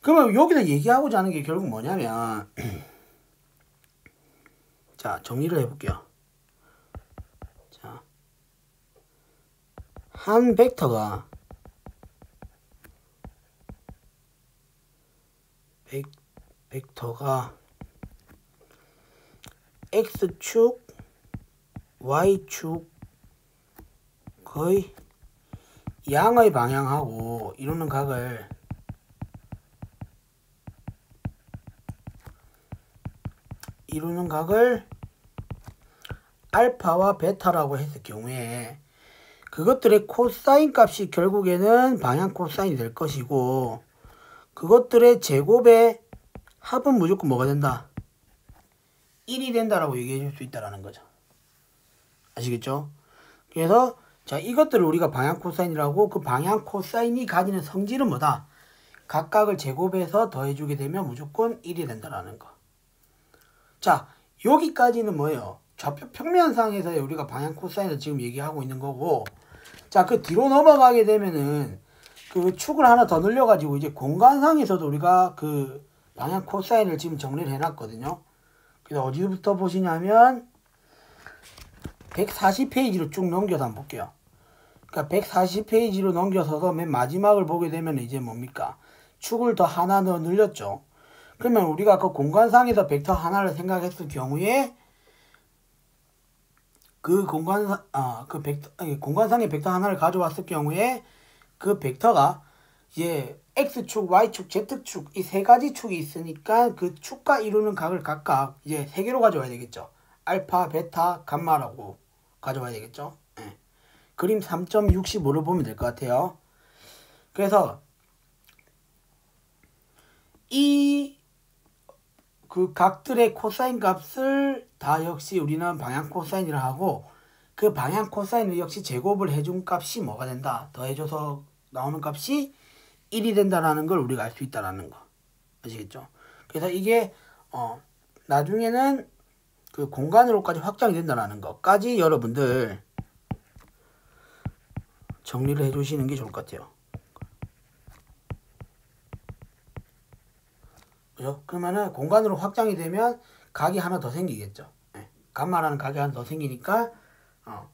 그러면 여기서 얘기하고자 하는 게 결국 뭐냐면 자, 정리를 해볼게요. 자, 한 벡터가 x축, y축 거의 양의 방향하고 이루는 각을 알파와 베타라고 했을 경우에 그것들의 코사인 값이 결국에는 방향 코사인이 될 것이고, 그것들의 제곱의 합은 무조건 뭐가 된다? 1이 된다라고 얘기해 줄 수 있다라는 거죠. 아시겠죠? 그래서 자, 이것들을 우리가 방향 코사인이라고, 그 방향 코사인이 가지는 성질은 뭐다? 각각을 제곱해서 더해주게 되면 무조건 1이 된다라는 거. 자, 여기까지는 뭐예요? 좌표 평면상에서 우리가 방향 코사인을 지금 얘기하고 있는 거고, 자, 그 뒤로 넘어가게 되면은 그 축을 하나 더 늘려가지고 이제 공간상에서도 우리가 그 방향 코사인을 지금 정리를 해놨거든요. 그래서 어디부터 보시냐면 140페이지로 쭉 넘겨서 한번 볼게요. 그러니까 140페이지로 넘겨서서 맨 마지막을 보게 되면 이제 뭡니까? 축을 더 하나 더 늘렸죠. 그러면 우리가 그 공간상에서 벡터 하나를 생각했을 경우에 그 공간상의 벡터 하나를 가져왔을 경우에 그 벡터가 이제 X축, Y축, Z축 이 세 가지 축이 있으니까 그 축과 이루는 각을 각각 이제 세 개로 가져와야 되겠죠. 알파, 베타, 감마라고 가져와야 되겠죠. 네. 그림 3.65를 보면 될 것 같아요. 그래서 이 그 각들의 코사인 값을 다 역시 우리는 방향 코사인이라 하고 그 방향 코사인을 역시 제곱을 해준 값이 뭐가 된다. 더해줘서 나오는 값이 1이 된다라는 걸 우리가 알 수 있다라는 거. 아시겠죠? 그래서 이게 나중에는 그 공간으로까지 확장이 된다라는 것까지 여러분들 정리를 해주시는 게 좋을 것 같아요. 그죠? 그러면은 공간으로 확장이 되면 각이 하나 더 생기겠죠. 네. 감마라는 각이 하나 더 생기니까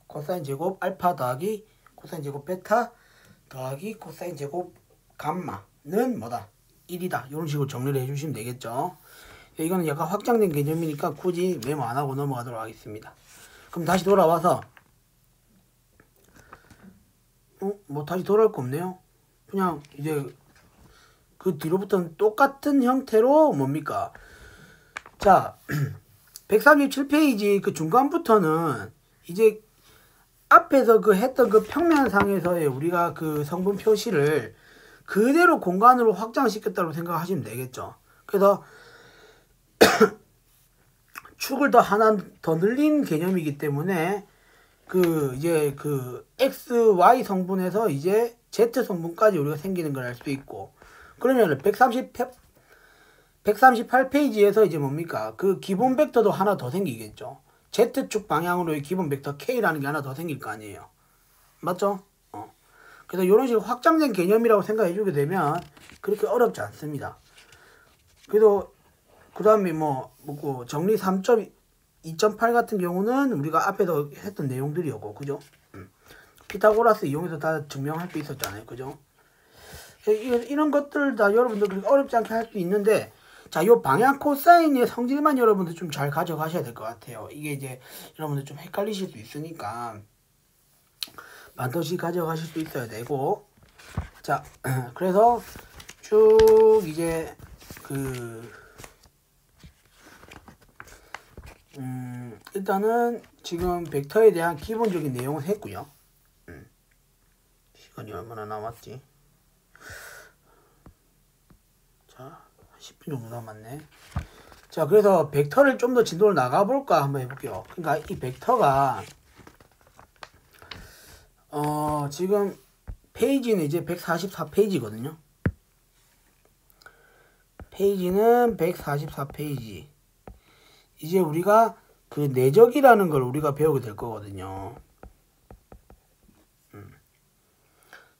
코사인 제곱 알파 더하기 코사인 제곱 베타 더하기 코사인 제곱 감마는 뭐다? 1이다. 이런 식으로 정리를 해주시면 되겠죠. 이거는 약간 확장된 개념이니까 굳이 메모 안 하고 넘어가도록 하겠습니다. 그럼 다시 돌아와서 뭐 다시 돌아올 거 없네요. 그냥 이제 그 뒤로부터는 똑같은 형태로 뭡니까? 자, 137페이지 그 중간부터는 이제 앞에서 그 했던 그 평면상에서의 우리가 그 성분 표시를 그대로 공간으로 확장시켰다고 생각하시면 되겠죠. 그래서 축을 더 하나 더 늘린 개념이기 때문에 그 이제 그 X, Y 성분에서 이제 Z 성분까지 우리가 생기는 걸 알 수 있고, 그러면 138페이지에서 이제 뭡니까? 그 기본 벡터도 하나 더 생기겠죠. Z축 방향으로의 기본 벡터 K라는 게 하나 더 생길 거 아니에요. 맞죠? 그래서 이런 식으로 확장된 개념이라고 생각해 주게 되면 그렇게 어렵지 않습니다. 그래도 그 다음에 정리 3.2.8 같은 경우는 우리가 앞에서 했던 내용들이었고, 그죠? 피타고라스 이용해서 다 증명할 수 있었잖아요. 그죠? 이런 것들 다 여러분들 그렇게 어렵지 않게 할 수 있는데, 자, 요 방향 코사인의 성질만 여러분들 좀 잘 가져가셔야 될 것 같아요. 이게 이제 여러분들 좀 헷갈리실 수 있으니까 반드시 가져가실 수 있어야 되고, 자, 그래서 쭉 이제 일단은 지금 벡터에 대한 기본적인 내용을 했고요. 시간이 얼마나 남았지? 자, 10분 정도 남았네. 자, 그래서 벡터를 좀 더 진도를 나가볼까 한번 해볼게요. 그러니까 이 벡터가 지금 페이지는 이제 144페이지거든요. 페이지는 144페이지. 이제 우리가 그 내적이라는 걸 우리가 배우게 될 거거든요.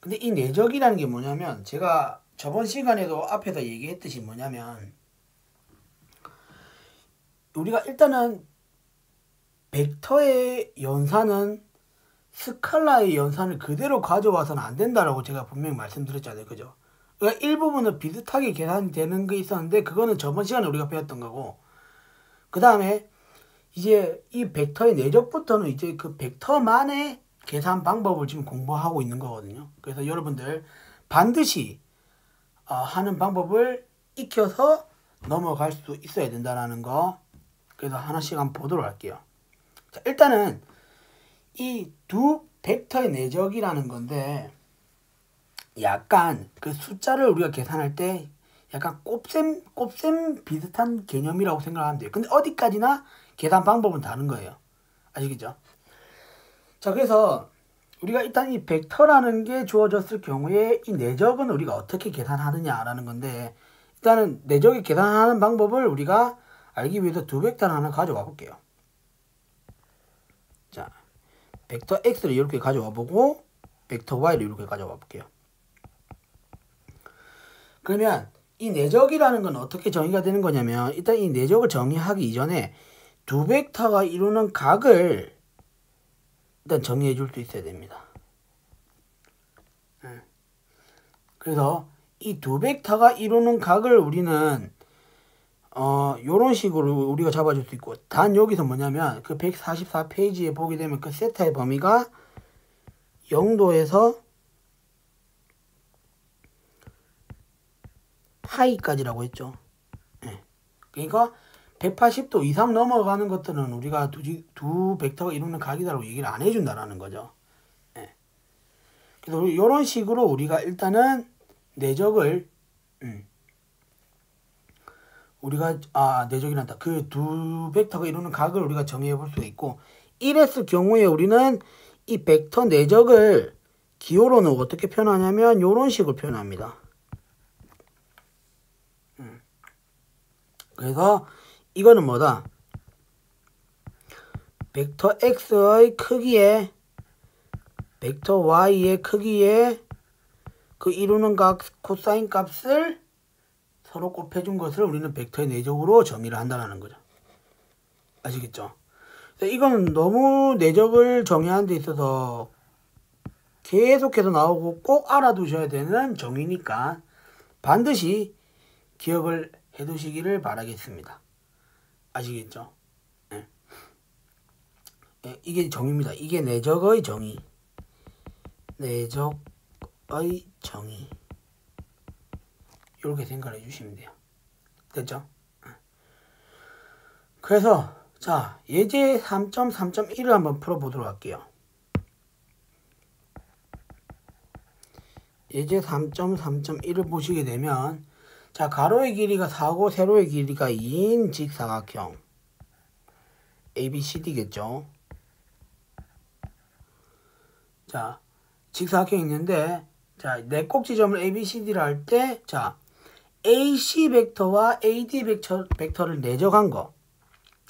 근데 이 내적이라는 게 뭐냐면, 제가 저번 시간에도 앞에서 얘기했듯이 뭐냐면, 우리가 일단은 벡터의 연산은 스칼라의 연산을 그대로 가져와서는 안 된다라고 제가 분명히 말씀드렸잖아요. 그죠? 그러니까 일부분은 비슷하게 계산이 되는 게 있었는데, 그거는 저번 시간에 우리가 배웠던 거고, 그 다음에 이제 이 벡터의 내적부터는 이제 그 벡터만의 계산 방법을 지금 공부하고 있는 거거든요. 그래서 여러분들 반드시 하는 방법을 익혀서 넘어갈 수 있어야 된다는 거. 그래서 하나씩 한번 보도록 할게요. 자, 일단은 이 두 벡터의 내적이라는 건데, 약간 그 숫자를 우리가 계산할 때 약간 곱셈 비슷한 개념이라고 생각하면 돼요. 근데 어디까지나 계산 방법은 다른 거예요. 아시겠죠? 자, 그래서 우리가 일단 이 벡터라는 게 주어졌을 경우에 이 내적은 우리가 어떻게 계산하느냐라는 건데, 일단은 내적이 계산하는 방법을 우리가 알기 위해서 두 벡터를 하나 가져와 볼게요. 자, 벡터 X를 이렇게 가져와 보고 벡터 Y를 이렇게 가져와 볼게요. 그러면 이 내적이라는 건 어떻게 정의가 되는 거냐면, 일단 이 내적을 정의하기 이전에 두 벡터가 이루는 각을 일단 정리해 줄 수 있어야 됩니다. 그래서 이 두 벡터가 이루는 각을 우리는 요런 식으로 우리가 잡아줄 수 있고, 단 여기서 뭐냐면 그 144페이지에 보게 되면 그 세타의 범위가 0도에서 파이까지라고 했죠. 그러니까 180도 이상 넘어가는 것들은 우리가 두 벡터가 이루는 각이다라고 얘기를 안 해준다라는 거죠. 그래서 이런 식으로 우리가 일단은 내적을 내적이란다. 그 두 벡터가 이루는 각을 우리가 정해 볼 수 있고, 이랬을 경우에 우리는 이 벡터 내적을 기호로는 어떻게 표현하냐면 이런 식으로 표현합니다. 그래서 이거는 뭐다? 벡터 x의 크기에 벡터 y의 크기에 그 이루는 각 코사인 값을 서로 곱해준 것을 우리는 벡터의 내적으로 정의를 한다는 거죠. 아시겠죠? 이거는 너무 내적을 정의하는 데 있어서 계속해서 나오고 꼭 알아두셔야 되는 정의니까 반드시 기억을 해두시기를 바라겠습니다. 아시겠죠? 네. 이게 정의입니다. 이게 내적의 정의. 내적의 정의. 이렇게 생각해 주시면 돼요. 됐죠? 그래서 자, 예제 3.3.1을 한번 풀어보도록 할게요. 예제 3.3.1을 보시게 되면, 자, 가로의 길이가 4고 세로의 길이가 2인 직사각형 ABCD겠죠. 자, 직사각형이 있는데, 자, 네 꼭지점을 ABCD를 할 때, 자, AC 벡터와 AD 벡터를 내적한 거.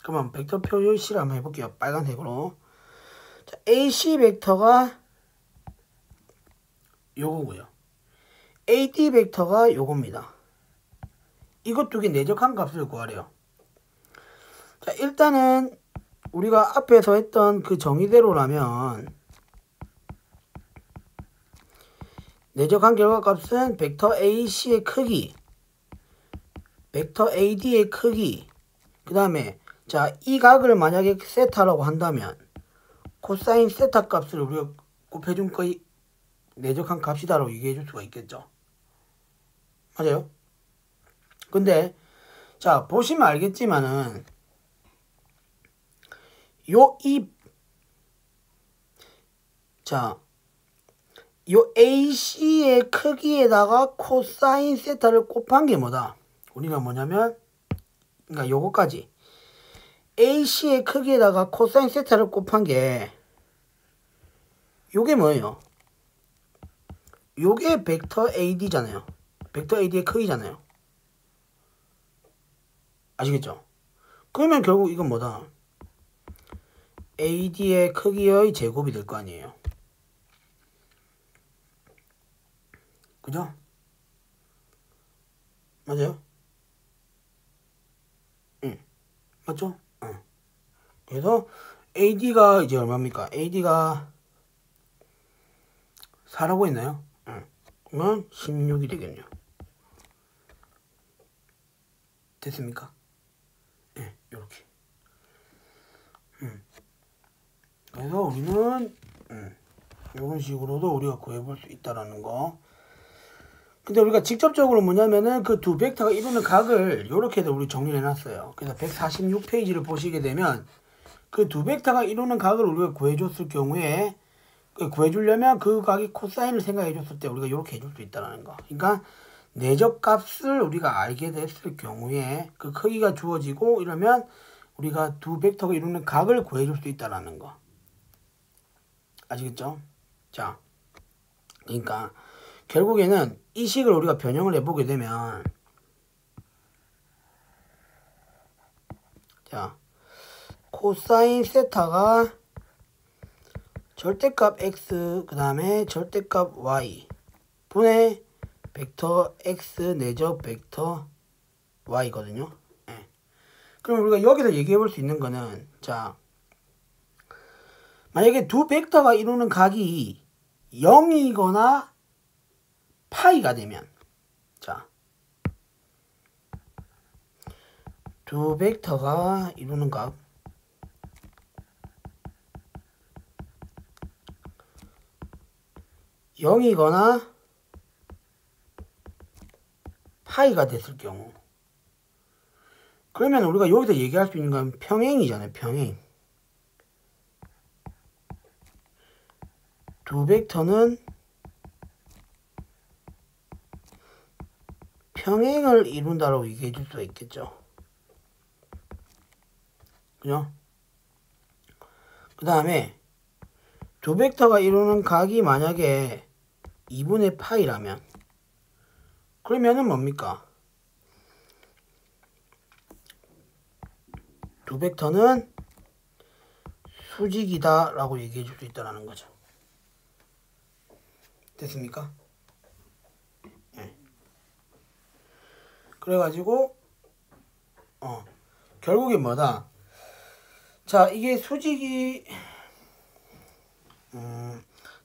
그러면 벡터 표시를 한번 해볼게요. 빨간색으로. 자, AC 벡터가 요거고요. AD 벡터가 요겁니다. 이것 두 개 내적한 값을 구하래요. 자, 일단은 우리가 앞에서 했던 그 정의대로라면 내적한 결과값은 벡터 AC의 크기, 벡터 AD의 크기, 그 다음에 자, 이 각을 만약에 세타라고 한다면 코사인 세타 값을 우리가 곱해준 거의 내적한 값이다라고 얘기해 줄 수가 있겠죠. 맞아요? 근데 자, 보시면 알겠지만은 요 AC의 크기에다가 코사인 세타를 곱한 게 뭐다? 우리가 뭐냐면, 그러니까 요거까지 AC의 크기에다가 코사인 세타를 곱한 게 요게 뭐예요? 요게 벡터 AD잖아요. 벡터 AD의 크기잖아요. 아시겠죠? 그러면 결국 이건 뭐다? AD의 크기의 제곱이 될 거 아니에요. 그죠? 맞아요? 응. 맞죠? 응. 그래서 AD가 이제 얼마입니까? AD가 4라고 했나요? 응. 그러면 16이 되겠네요. 됐습니까? 네, 요렇게. 그래서 우리는 이런 식으로도 우리가 구해볼 수 있다라는 거. 근데 우리가 직접적으로 뭐냐면은 그 두 벡터가 이루는 각을 이렇게도 우리 정리를 해놨어요. 그래서 146페이지를 보시게 되면 그 두 벡터가 이루는 각을 우리가 구해줬을 경우에, 구해주려면 그 각이 코사인을 생각해줬을 때 우리가 이렇게 해줄 수 있다는 거. 그러니까 내적 값을 우리가 알게 됐을 경우에 그 크기가 주어지고 이러면 우리가 두 벡터가 이루는 각을 구해줄 수 있다는 거. 아시겠죠? 자, 그러니까 결국에는 이 식을 우리가 변형을 해보게 되면, 자, 코사인 세타가 절대값 x 그 다음에 절대값 y 분의 벡터 x 내적 벡터 y거든요. 네. 그럼 우리가 여기서 얘기해 볼 수 있는 거는, 자, 만약에 두 벡터가 이루는 각이 0이거나 파이가 되면, 자, 두 벡터가 이루는 각 0이거나 파이가 됐을 경우, 그러면 우리가 여기서 얘기할 수 있는 건 평행이잖아요. 평행. 두 벡터는 평행을 이룬다라고 얘기해 줄 수가 있겠죠. 그죠? 그 다음에 두 벡터가 이루는 각이 만약에 2분의 파이라면, 그러면은 뭡니까? 두 벡터는 수직이다 라고 얘기해 줄 수 있다는 거죠. 됐습니까? 네. 그래가지고 결국에 뭐다? 자, 이게 수직이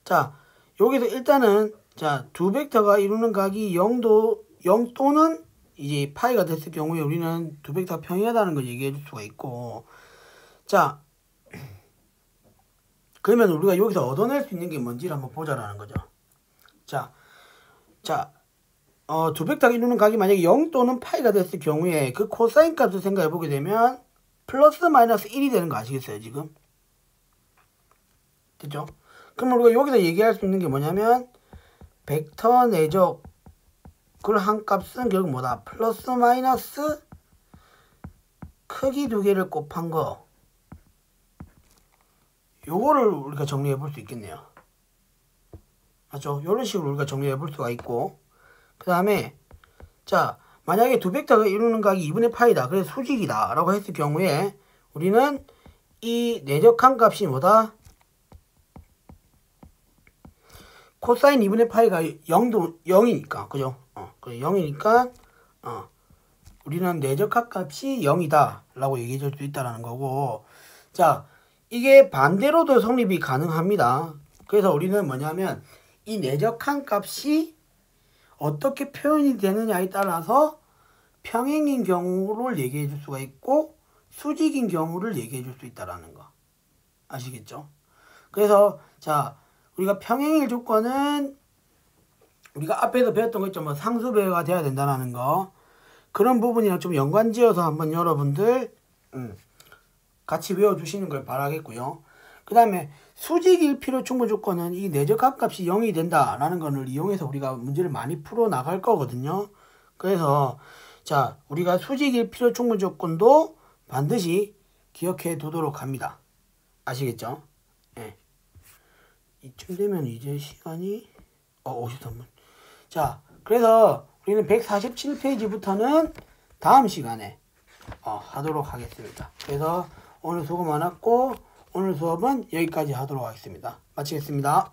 자, 여기서 일단은 자, 두 벡터가 이루는 각이 0 또는 이제 파이가 됐을 경우에 우리는 두 벡터가 평행하다는 걸 얘기해 줄 수가 있고, 자, 그러면 우리가 여기서 얻어낼 수 있는 게 뭔지를 한번 보자라는 거죠. 자, 두 벡터가 이루는 각이 만약에 0 또는 파이가 됐을 경우에 그 코사인 값을 생각해 보게 되면 플러스 마이너스 1이 되는 거 아시겠어요, 지금? 됐죠? 그럼 우리가 여기서 얘기할 수 있는 게 뭐냐면, 벡터 내적 그 한 값은 결국 뭐다? 플러스 마이너스 크기 두 개를 곱한 거. 요거를 우리가 정리해 볼 수 있겠네요. 맞죠? 이런 식으로 우리가 정리해 볼 수가 있고, 그 다음에 자, 만약에 두 벡터가 이루는 각이 2분의 파이다. 그래서 수직이다 라고 했을 경우에 우리는 이 내적한 값이 뭐다? 코사인 2분의 파이가 0이니까, 그죠? 0이니까, 우리는 내적한 값이 0이다 라고 얘기해 줄 수 있다는 거고, 자, 이게 반대로도 성립이 가능합니다. 그래서 우리는 뭐냐면, 이 내적한 값이 어떻게 표현이 되느냐에 따라서 평행인 경우를 얘기해 줄 수가 있고, 수직인 경우를 얘기해 줄 수 있다는 거. 아시겠죠? 그래서, 자, 우리가 평행일 조건은 우리가 앞에서 배웠던 거 있죠. 뭐 상수배가 돼야 된다는 거. 그런 부분이랑 좀 연관지어서 한번 여러분들 같이 외워주시는 걸 바라겠고요. 그 다음에 수직일 필요 충분 조건은 이 내적 합값이 0이 된다라는 것을 이용해서 우리가 문제를 많이 풀어 나갈 거거든요. 그래서 자, 우리가 수직일 필요 충분 조건도 반드시 기억해 두도록 합니다. 아시겠죠? 예. 이쯤 되면 이제 시간이 53분. 자, 그래서 우리는 147페이지부터는 다음 시간에 하도록 하겠습니다. 그래서 오늘 수고 많았고 오늘 수업은 여기까지 하도록 하겠습니다. 마치겠습니다.